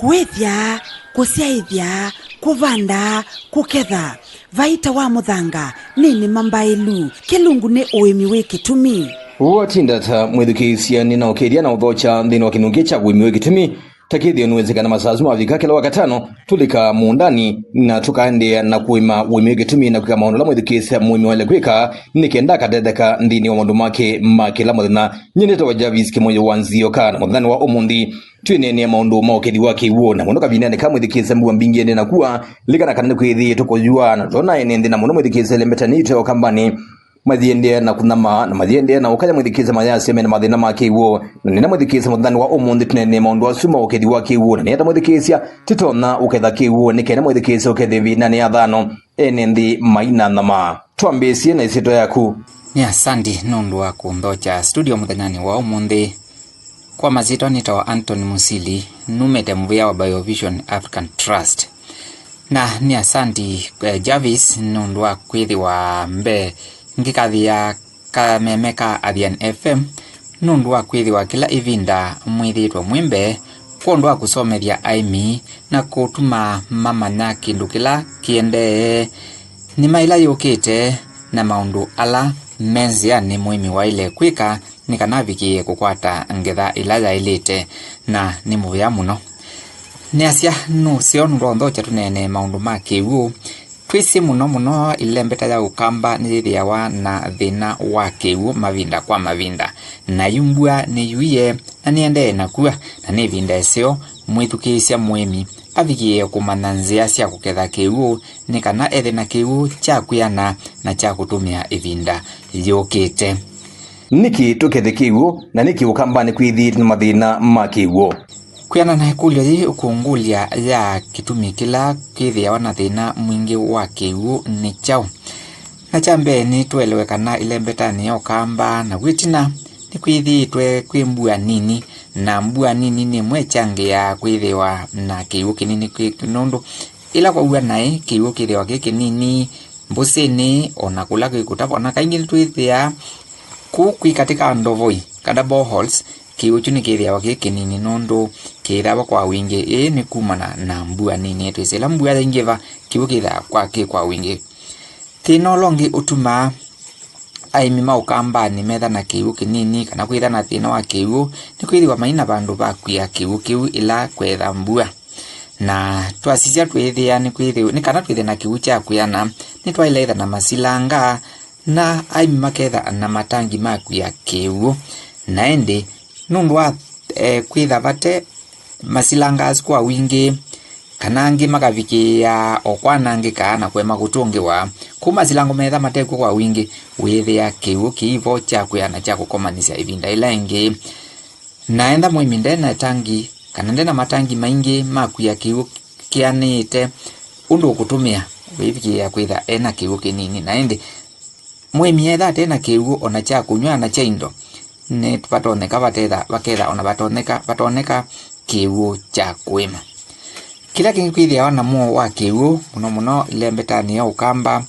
kuithya kusiaithya kuvanda kuketha vaita wa muthanga nini mambailu kilungu ni uimi wikitumi Watindata mwithukisia nina ukedia na uthocha nthini wa kinungi cha uimi wikitumi takithio nuwezekana masazu mavika kila wakatano tulika muundani na tukaendea na kuima uimi wikitumi na kuika maono la mwithukisia muimi wale kwika nikenda katetheka nthini wa maundu make makila muthina nyendete wa Javis kimoyo wanzio kana muthani wa umundi twinene maundu maukethi wake uo na munoka binane ka mwithukisia mbuwa mbingi na kuwa likana kanene kwithi tukojua na tona ene na muno mwithukisia lembetanite o kambani mathiende na kunama na mathiende na ukaya mwithikisa mayase mena mathina make uo na nina mwithikisa muthani wa umundi tunene maundu asuma ukethi wake uo na neta mwithikisia titona uketha ke uo ni kena mwithikisa ukethi vina ni athano ene nthi maina nama twambisie na isito yaku ni asandi nundu wa kunthocha studio muthanyani wa umundi kwa mazito nitawa Anthony Musili numete mvia wa Biovision African Trust na ni asandi Javis nundu wa kwithi wa mbe ngikathia kamemeka Adhian FM nundu wa kwithi wa kila ivinda mwithitwa mwimbe kondu wa kusomethia aimi na kutuma mamanya kindu kila kiende ni maila yukite na maundu ala menzia ni muimi wa ile kwika nikanavikie kukwata ngetha ila yailite na ni muya muno ni asia nusio nurondhocha tunene maundu make uo twisi muno ilembeta ya ukamba nithiawa na thina wa kiu mavinda kwa mavinda na yumbua ni yuie na niende na kuwa na ni vinda eseo mwithukisia mwemi avigie kumananzia cia kuketha kiu ni kana ethe na kiu cha kuyana na cha kutumia ivinda yokite niki tukethe kiu na niki ukamba ni kwithi na mathina ma kiu kuyana na hekulio hii ukungulia ya kitumi kila kithia wana thina mwingi wa kiu ni chao na chambe ni tuelewekana ile mbetani ya ukamba na witina ni kwithi twe kwimbua nini na mbua nini ni mwechange ya kwithiwa na kiu kinini kinundu ila kwa uwa nae kiu kithiwa kinini mbusini ona kula kikutapa na kaingi twithia kukwi katika ndovoi kada boreholes kiu chuni kithia kinini nundu kithawa kwa wingi ni kumana na mbua nini twisela mbua ingeva kiu kitha kwa wingi tino longi utuma aimi maukamba ni metha na kiu kinini kana kwitha na thina wa kiu ni kwithiwa maina bandu bakwia kiu ila kwetha mbua na twasisia twithia ni kwithiwa ni kana twithe na kiu cha kuyana ni twailetha na masilanga na aimi maketha na matangi makwia kiu na ende nundu wa kwitha vate masilanga kwa wingi kanangi makavikia okwanangika na kwema kutungiwa kuma silango metha mateko kwa wingi withia kiu kiivo cha kuyana cha kukomanisia ivinda ila ingi naenda mwiminde na tangi kanende na matangi maingi makuya kiu kianite undu kutumia wivikia kwitha ena kiu kinini naende mwimietha tena kiu ona cha kunywa na cha indo ne patoneka vatetha vaketha ona vatoneka kiu cha kwema kila kingi kwithia wana muo wa kiu muno ile mbetani ya ukamba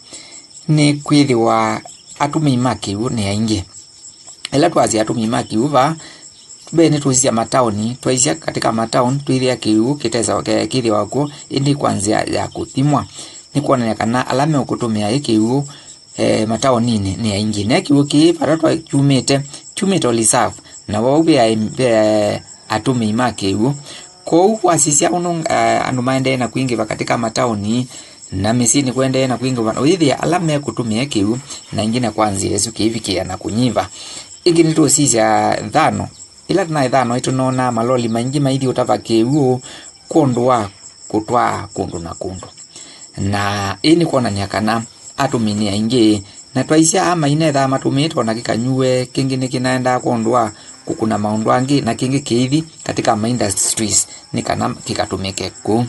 ni kwithiwa atumi ma kiu ni aingi ila twazi atumi ma kiu va bene tuisia mataoni twaisia katika mataoni twithia kiu kiteza kithiwa wako indi kwanzia ya kuthimwa ni kuonana kana alame ukutumia kiu mataoni ni aingi na kiu ki para twa chumite olisafu na waupe atumi ma kiu ko wasisia unu andu maende na kuingiva katika mataoni na misini kwende na kuingiva oithia alame kutumia kiu na ingine kwanza Yesu kivikia na kunyiva ingine tu sisia dhano ila tuna dhano itunona maloli maingi maithi utava kiu kondwa kutwa kundu na kundu na ini kuona nyakana atumini aingi na twaisia ama inetha matumito na kikanyue kingine kinaenda kondwa kukuna maundu angi na kingi kiithi katika industries ni kana kikatumike ku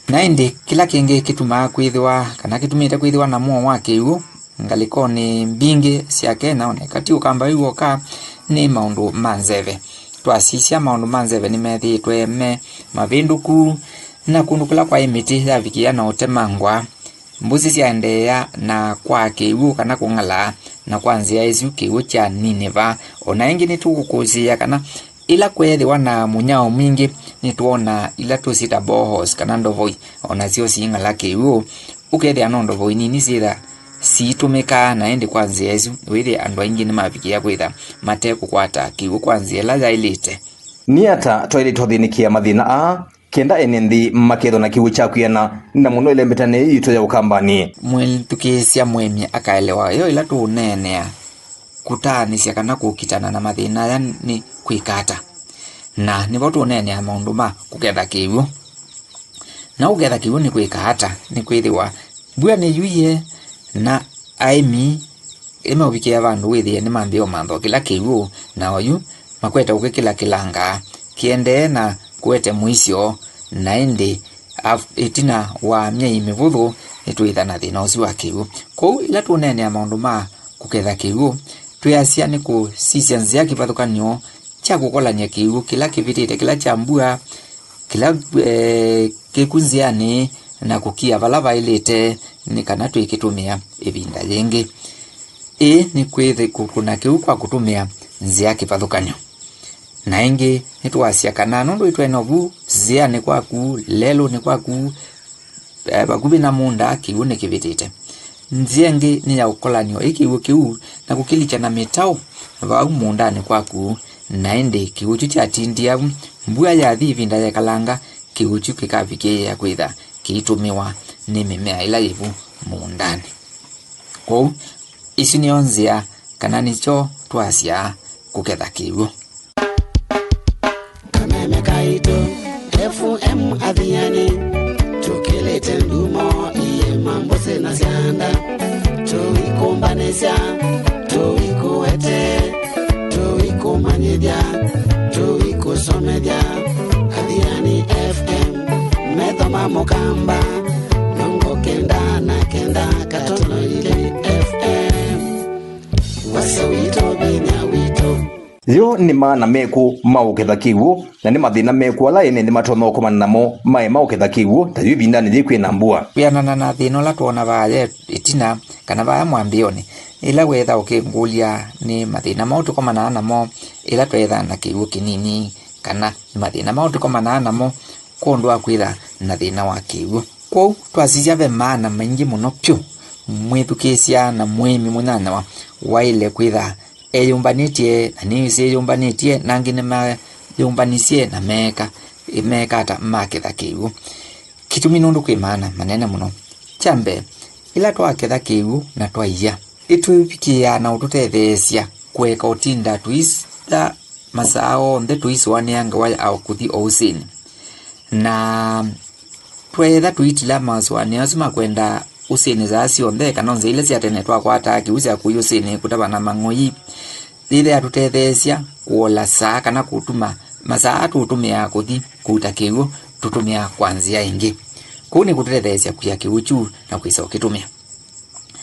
na indi kila kingi kituma kwithiwa kana kitumite kwithiwa na muo wa kiu ngaliko ni mbingi siake na onekati ukamba iwo ka ni maundu manzeve twasisia maundu manzeve ni methitwe me mavinduku na kundu kula kwa imiti ya vikia na utemangwa mbuzi siaendea na kwa kiu kana kungala na kwanzia Yesu kiu cha Nineva ona ingi ni tukukuzia kana ila kwethiwa na munyao mingi nituona ila tusita bohos kana ndovoi ona sio singa lake uo ukethia no ndovoi nini sira situmika na endi kwanzia ezu withe andu aingi ni mabikia kwitha mateku kwata kiu kwanzia la zailite ni ata twaile twithinikia mathina a kenda enendi maketho na kiu chakwiyana na muno ile mbetane ito ya ukambani tukisia mwemi akaelewa yo ila tunenea kutanisya kana kukitana na mathina ya ni kwikata na nivo tunenea maundu ma kuketha kiu na uketha kiu ni kwikata ni kwithiwa bua ni yuie na aimi ema ubikia vandu withie ni mambio mantho kila kiu na oyu makweta ukikila kilanga kiende na kuete mwisio na indi itina wa myei mivuthu nitwithana thina ucio wa kiu kou ila tunenea maundu ma kuketha kiu tuyasia ni kusisia nzia kivathukanio cha kukolania kiu kila kivitite kila chambua kila kikunziani na kukia vala vailite ni kana twikitumia ivinda yingi ni kwithi kuna kiu kwa kutumia nzia kivathukanio na ingi nitwasia kana nundu itwene ovu zia ni kwaku lelo ni kwaku bagubi na munda kiu ni kivitite nzia ingi ni ya ukolanio ikiu kiu na kukilicha na mitau vau munda ni kwaku na indi kiu cha tindia mbua ya thivinda ya kalanga kiu kikavikie ya kwitha kiitumiwa ni mimea ila yivu mundani kou isi ni onzia kana nicho twasia kuketha kiu Kaito FM Aviani tukilete ndumo iye mambo sena sianda tuikumbanesya tuikuete tuikumanyedya tuikusomedya Aviani FM methoma mukamba nongo kenda na kenda katono ile FM wasawito binya wito yo ni maana meku mauketha kiwu na ni mathina meku ala ene ni matonokoma namo mae mauketha kiwu ta yuvinda ni thikwi na mbua pianana na thina la tuona vaye itina kana vaya mwambioni ila wetha ukingulia ni mathina mautu koma na namo ila twetha na kiwu kinini kana ni mathina mautu koma na namo kundu akwitha na thina wa kiwu kou twasisia ve maana maingi muno pyu mwithukisia na mwimi munana wa ile kwitha eyumbanitie na niwisi eyumbanitie nangi ni yumbanisie na meka ata maketha kiu kitumi nundu kwi maana manene muno chambe ila twaketha kiu na twaiya itwipikia na ututethesia kweka utinda twista masao nthe tuiswane anga waya au kuthi ousini na twetha tuitila maswane asuma kwenda usini za sionthe kana nze ile cia tene twakwata kiucia kuyu usini kutabana mang'oi ile atutethesia kuola saa kana kutuma masaa tutumia kuthi kuta kiu tutumia kwanzia ingi kuni kutethesia kuya kiuchu na kuisa ukitumia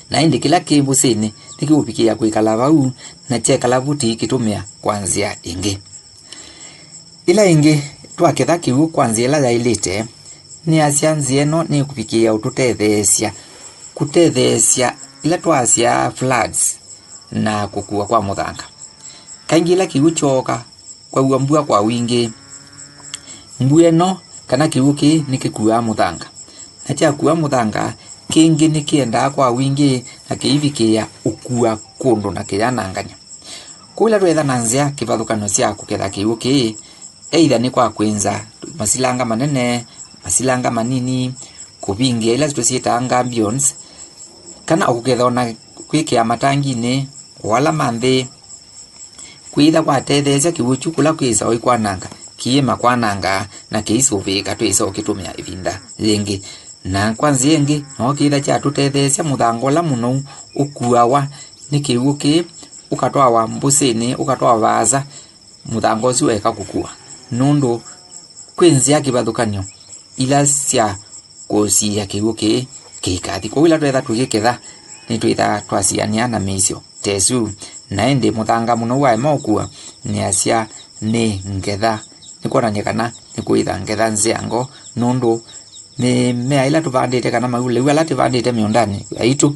na indi kila kimbu sini nikiupikia kuikala vau na cheka lavuti kitumia kwanzia ingi ila ingi twaketha kiu kwanzia ila yailite ni asianzie no ni kupikia ututethesia kutethesia ila twasia floods na kukua kwa muthanga kaingi ila kiu choka kwa uambua kwa wingi mbueno kana kiu ki nikikua muthanga na cha kuwa muthanga kingi nikienda kwa wingi na kiivikia ukua kundu na kiyananganya kula twetha nanzia kivathukano cia kuketha kiu ki either ni kwa kwenza masilanga manene masilanga manini kuvingia ila tusiita ambience kana ukuketha ona kwikia matangini wala manthi kwitha kwatethesia kiuchu kula kwisa oikwananga kiima kwananga na kiisuvika twisa ukitumia ivinda yengi na kwanza yengi no kitha cha tutethesia muthangola muno ukuawa ni kiuki ukatwawa mbusini ukatwawa vaza muthangozi weka kukua nundu kwenzia kivathukanio ila cia kusia kiuki kikathi kwa ila twetha twiketha ni twitha twasiania na misio tesu na indi muthanga muno wa mokua ni asia ni ngetha ni kuonania kana ni kuitha ngetha nziango nundu ni mea ila tuvandite kana maule ila tuvandite miondani aitu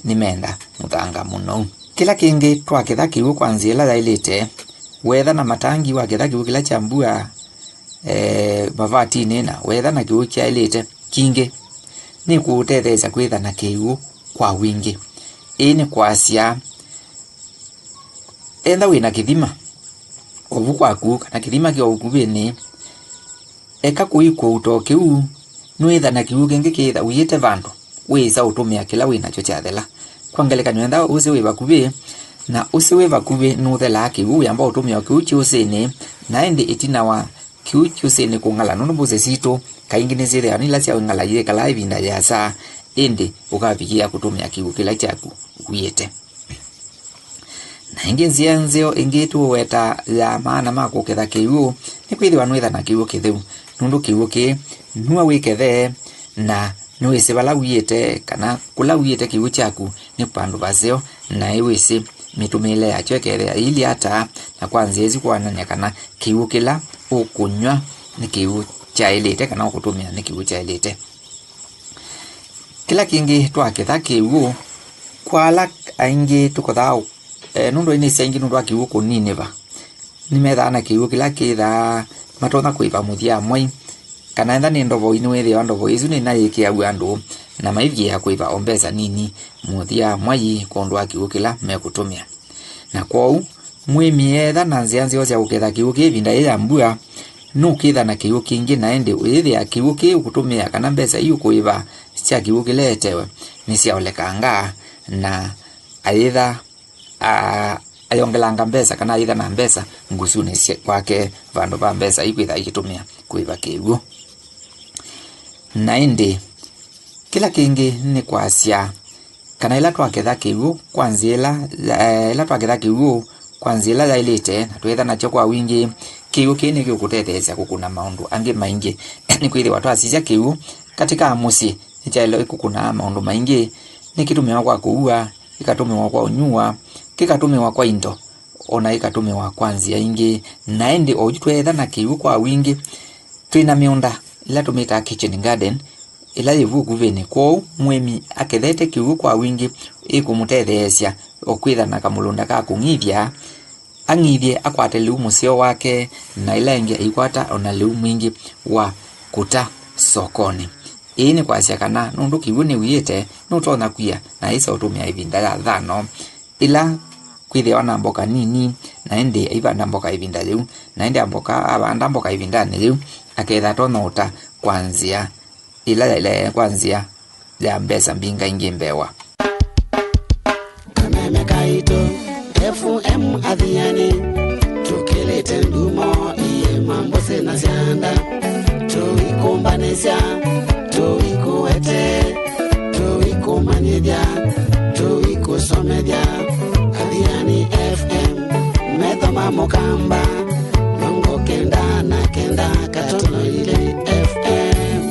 ni menda muthanga muno kila kingi twaketha kiu kwanzia ila yailite wetha na matangi waketha kiu kila chambua mavati nena wetha na kiu kyailite kingi ni kuteteza kwitha na kiu kwa wingi. Ini kwasia enda wina kithima ovu kwaku kana kithima kyo ukubini eka kuikwo utoke u nwitha na kiu kingi kitha uyite vandu wisa utumia kila wina cho chathela kwangeleka nwenda usi wiva kubi na usi wiva kubi nuthela kiu yamba utumia kiu chiusini na indi itina wa kiu chiusini kungala nunu buze sito kaingi nizire anila cia ngala ye kala ivinda ya saa indi ukavikia kutumia kiu kila chaku uyite. Na ingi nzianzio ingi tuweta ya maana mako ketha kiu ni kwithwa nwitha na kiu kitheu nundu kiu ki nuwa wikethe na nwise bala uyite kana kula uyite kiu chaku ni pandu baseo na iwisi mitumile ya chwekere ili hata na kwanza ezi kuananya kana kiu kila ukunywa ni kiu chailite kana ukutumia ni kiu chailite. Kila kingi twaketha kiu kwala aingi tukothao nundu ini sengi nundu akiu kunini ba nimetha na kiu kila kitha matona kuiva muthia mwai kana enda ni ndovo inu ethi wa ndovo izu ni naiki ya andu na maivye ya kuiva ombeza nini muthia mwai kondu akiu kila mekutumia. Na kwau mwimi etha na nzianzi cia guketha kiu kivinda ya mbua nukitha na kiu kingi na ende ethi ya kiu ki ukutumia kana mbesa iu kuiva cia kiu kiletewe ni cia olekanga na aitha ayongelanga mbesa kana aitha na mbesa ngusuni kwake vandu va mbesa ikwitha ikitumia kuiva kiu. Na indi kila kingi ni kwasia kana ila twaketha kiu kwanzila ila twaketha kiu kwanzila ya ilite na twetha na chokwa wingi kiu kini gikutetesya kukuna maundu angi maingi ni kwithi watu asisya kiu katika musi ichailo ikukuna maundu maingi ni kitumiwa kwa kuua ikatumiwa kwa unyua kikatumiwa kwa indo ona ikatumiwa kwa nzia ingi na endi ojitwetha na kiu kwa wingi twina miunda ila tumita kitchen garden ila yivu kuveni kwou mwemi akethete kiu kwa wingi ikumutetheesya okwitha na kamulunda ka kungithia angithie akwate liu musio wake na ila ingi ikwata ona liu mwingi wa kuta sokoni. Ini kwasia kana nundu kiu ni uyite nutona kwia na isa utumia ivinda ya thano ila kwithia wana mboka nini na ende ivanda mboka ivinda liu na ende mboka abanda mboka ivinda ni liu aketha tonota kwanzia ila ile kwanzia ya mbesa mbinga ingi mbewa kameme kaito FM adhiani tukilete ndumo iye mambo sena sianda tuikumbanisya tuikuwete tuikumanyidya tuikusomedya adhiani FM methoma mukamba nongo kenda na kenda katono ile FM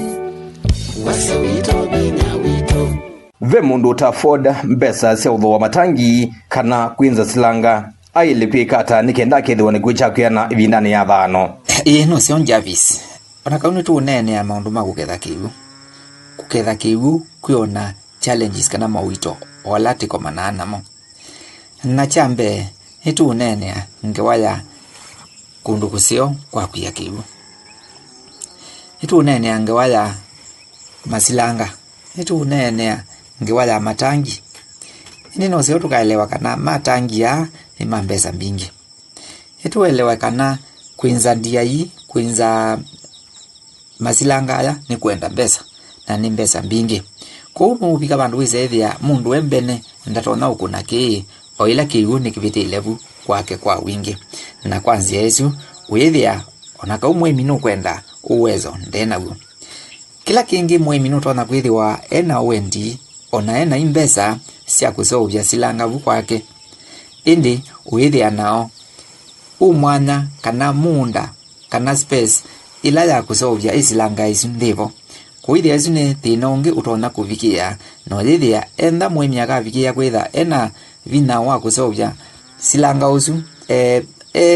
wase wito binya wito ve mundu utaford mbesa cia utho wa matangi kana kwinza silanga ailipi kata nikenda kethiwa ni gwichakiana ivindani ya thano. No sion Jarvis ona kauni tu nene ya maundu ma kuketha kiu kwiona challenges kana mawito wala tiko manana mo na chambe hitu nene ngewaya kundu kusio kwa kuya kiu hitu nene ngewaya masilanga hitu nene ngewaya matangi nino sio tukaelewa kana matangi ya imambesa mbingi hitu elewa kana kwinza ndiai kwinza masilanga aya ni kwenda mbesa na ni mbesa mbingi ko mubika bandu wizethia mundu embene ndatona ukuna ki oila kiu ni kiviti levu kwake kwa wingi na kwanzia Yesu withia onaka umwemi no kwenda uwezo ndena u kila kingi mwemi no tona kwithiwa ena wendi ona ena imbesa cia kusovya silanga vu kwake indi withia nao umwanya kana munda kana space ila ya kusovya isilanga isu ndivo kuithia isu ni thina ungi utona kuvikia no thithia enda mwemi akavikia kwitha ena vina wa kusovya silanga usu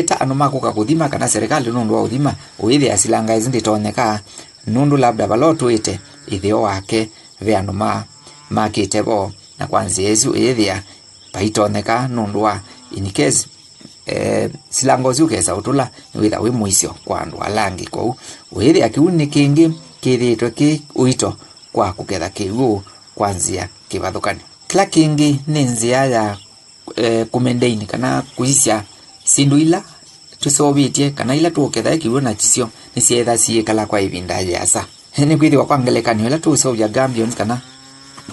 ta anomakuka kuthima kana serikali nundu wa uthima withia silanga isu nditoneka nundu labda balotu ite ithio wake ve anuma makitebo na kwanza Yesu ithia paitoneka nundu wa in case silango zukeza utula witha wi muisyo kwa andu alangi kou withia kiu ni kingi kithitwe ki uito kwa kuketha kiu kwanzia kivathukani. Kila kingi ni nzia ya kumendaini kana kuisya sindu ila tusovitie kana ila tuketha kiu na chisyo ni sietha siikala kwa ivinda yasa. Ni kwithiwa kwa ngelekanio ila tusovya Gambians kana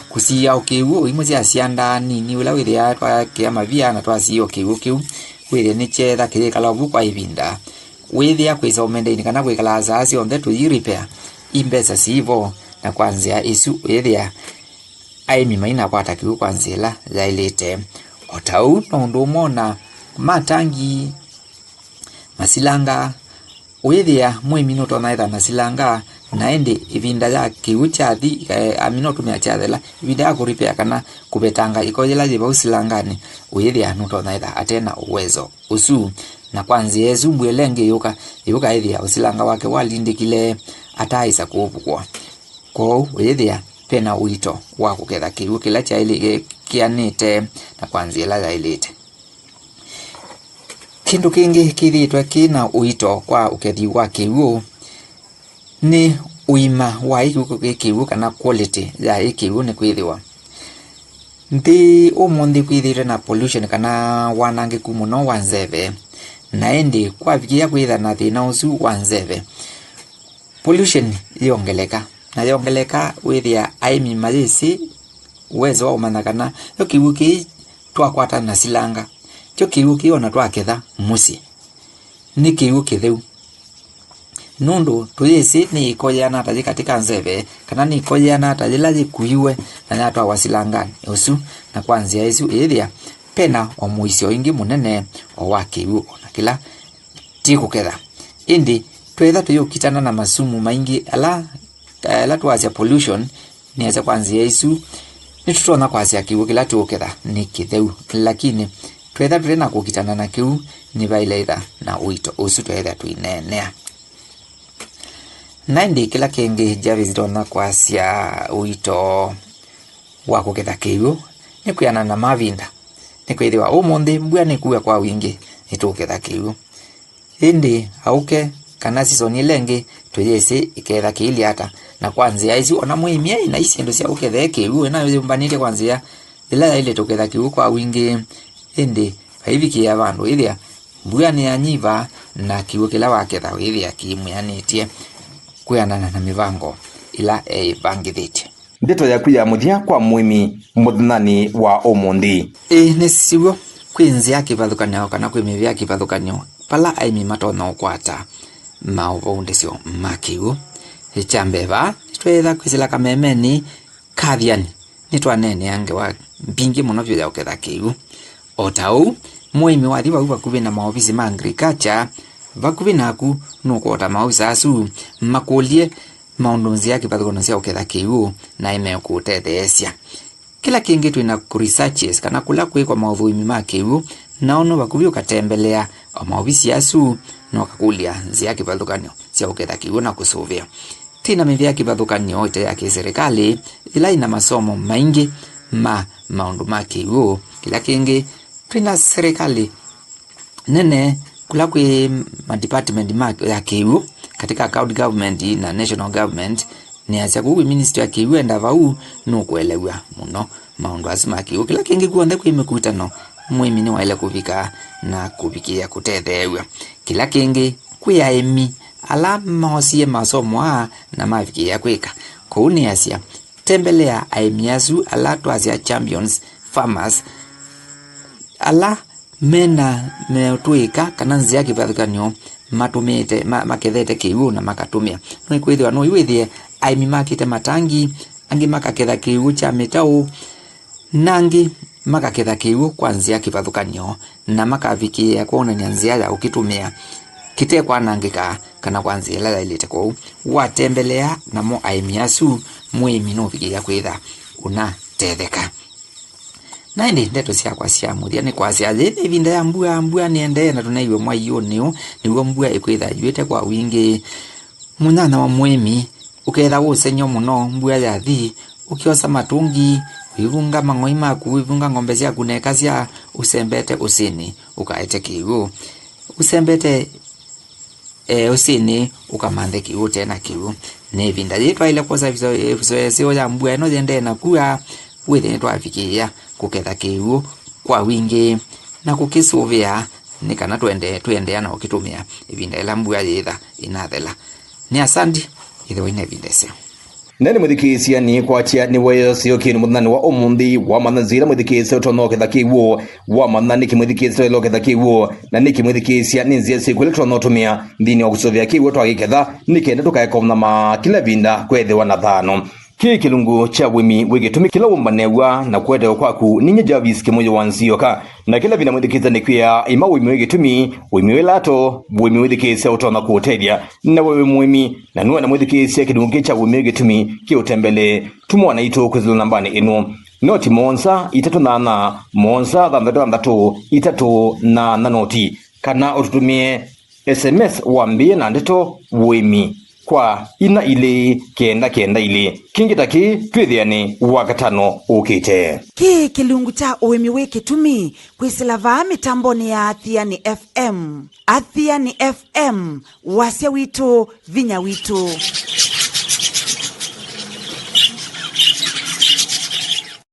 kusia ukiu imwe cia cianda nini ula withia twa kia mavia na twa cio kiu withia ni chetha kirikala vu kwa ivinda withia kwisa umendaini kana kwikala asasi on that to repair imbesa sivo na kwanzia isu withia aimi maina kwata kiu kwanzila zailete otau no ndo mona matangi masilanga withia mwimino tonaitha na silanga naende ivinda ya kiu chathi amino tumia chathela ivinda ya kuripea kana kubetanga ikojela jiba usilangani withia nutonaitha atena uwezo usu na kwanzi yezu mbwelenge yuka ithia usilanga wake walindikile ataisa kuupukwa kwa withia pena uito wa kuketha kiu kila chaili kianite na kwanzi ila zailite. Kindu kingi kithitwe kina uito kwa ukethi wa kiu ni uima wa ikiu kana quality ya ikiu ni kwithiwa nthi umundi kwithire na pollution kana wanangiku muno wa nzeve na endi kwa vikia kwitha na thina usu wa nzeve pollution yongeleka withia aimi malisi uwezo wa umana kana yo kiu ki twakwata na silanga kyo kiu ki ona twaketha musi ni kiu kitheu nundu tuyesi ni ikoyana taji katika nzeve kana ni ikoyana taji laji kuiwe na nyatwa wasilangani usu na kwanzia isu ithia pena wa muisyo ingi munene wa wakiu na kila tiku ketha indi twetha tuyukitana na masumu maingi ala tuwazia pollution ni eza kwanzia isu ni tutona kwazia kiu kila tuketha ni kitheu lakini twetha turena kukitana na kiu ni vaileitha na uito usu twetha tuinenea naindi kila kingi javizitona kwasia uito wa kuketha kiu ni kuyana na mavinda ni kwithiwa umundi mbua ni kuya kwa wingi ni tuketha kiu indi auke kana season lengi tuyesi iketha kiili hata na kwanzia isu ona muimia ina isindu cia uketha kiu na yumbanike kwanzia ila ile tuketha kiu kwa wingi indi haiviki ya vandu ithia mbua ni anyiva na kiu kila waketha ithia kimuyanitie kuyanana na mivango ila bangithite. Ndeto yaku ya muthia kwa mwimi muthanani wa umundi nisiwo kwinzia kivathukanio kana kwimivia kivathukanio pala aimi matona ukwata mauvundisyo makiu chambeva twetha kwisila kamemeni kathiani nitwanene ange wa mbingi muno vyo ya uketha kiu otau mwimi wathi wa vakuvi na maofisi ma agriculture vakuvi naku nukwota maofisa asu makulie maundunzi ya kivathukanio cia uketha kiu na ime kutetheesya kila kingi twina researches kana kula kwikwa mauthuimi ma kiu naono vakuvi ukatembelea maofisi asu no kakulia nzia kivathukanio cia uketha kiu na kusuvia tina mivia kivathukanio ite ya kiserikali ila ina masomo maingi maundu ma kiu kila kingi twina serikali nene kula kwi department ya kiu katika county government na national government ni acha kuwi ministry ya kiu enda vau no kuelewa muno maundu asima kiu kila kingi kuonde kwimekutano mwimi ni waile kuvika na kuvikia kutethewa kila kingi kuyaemi ala maosie masomo na mavikia kwika kuuni asia tembelea aemiasu ala twasia champions farmers ala mena metuika kana nzia kivathukanio matumite makethete kiu na makatumia no kwithwa no iwithie aimi makite matangi angi makaketha kiu cha mitau nangi makaketha kiu kwa nzia kivathukanio na makavikia kuonania nzia ya ukitumia kite kwa nangika kana kwa nzia la ilete kwa watembelea na mo aimiasu mwimi no vikia kwitha una tetheka naindi ndeto ciakwa cia muthia ni kwacia thithi ivinda ya mbua niende na tunaiwe mwaiyo niwo mbua ikwitha juite kwa wingi munyana wa mwimi uketha usenyo muno mbua ya thi ukiosa matungi wivunga mang'oi maku wivunga ng'ombe ciaku nekasya usembete usini ukaete kiwu usembete usini ukamanthe kiwu tena kiwu nevinda yitwaile kosa visoesio ya mbua eno jende na kuya withe twafikia kuketha kiwu kwa wingi na kukisuvia nikana tuendea na ukitumia ivinda ila mbua yitha inathela ni asandi ithe wine vindesio nani muthikisia ni kwatia ni weyosio kinu muthani wa umundi wa manazira muthikisia utonoketha kiwu wa manani kimuthikisia iloketha kiwu na niki muthikisia ni nzia siku ile tunotumia ndini wa kusovia kiwu twagiketha nikenda tukaekomna ma kila vinda kwethewa na thano ki kilungu cha wimi wigitumi kila umbanewa na kwenda kwaku ninye Jarvis kimoyo wanzioka na kila vina mwithikisa ni kwia ima wimi wigitumi wimi welato wimi withikisa utona kutedia na wewe mwimi na nuwa na mwithikisa kilungu cha wimi wigitumi ki utembele tumwana ito kuzilo nambani inu noti monza itatu nana monza dhandatu itatu na noti kana ututumie SMS wambie na ndeto wimi kwa ina ile kenda ile kingitaki twithiane wakatano ukite ki kilungu cha uwimi wikitumi kwisilava mitamboni ya Athiani FM wasya witu vinya witu.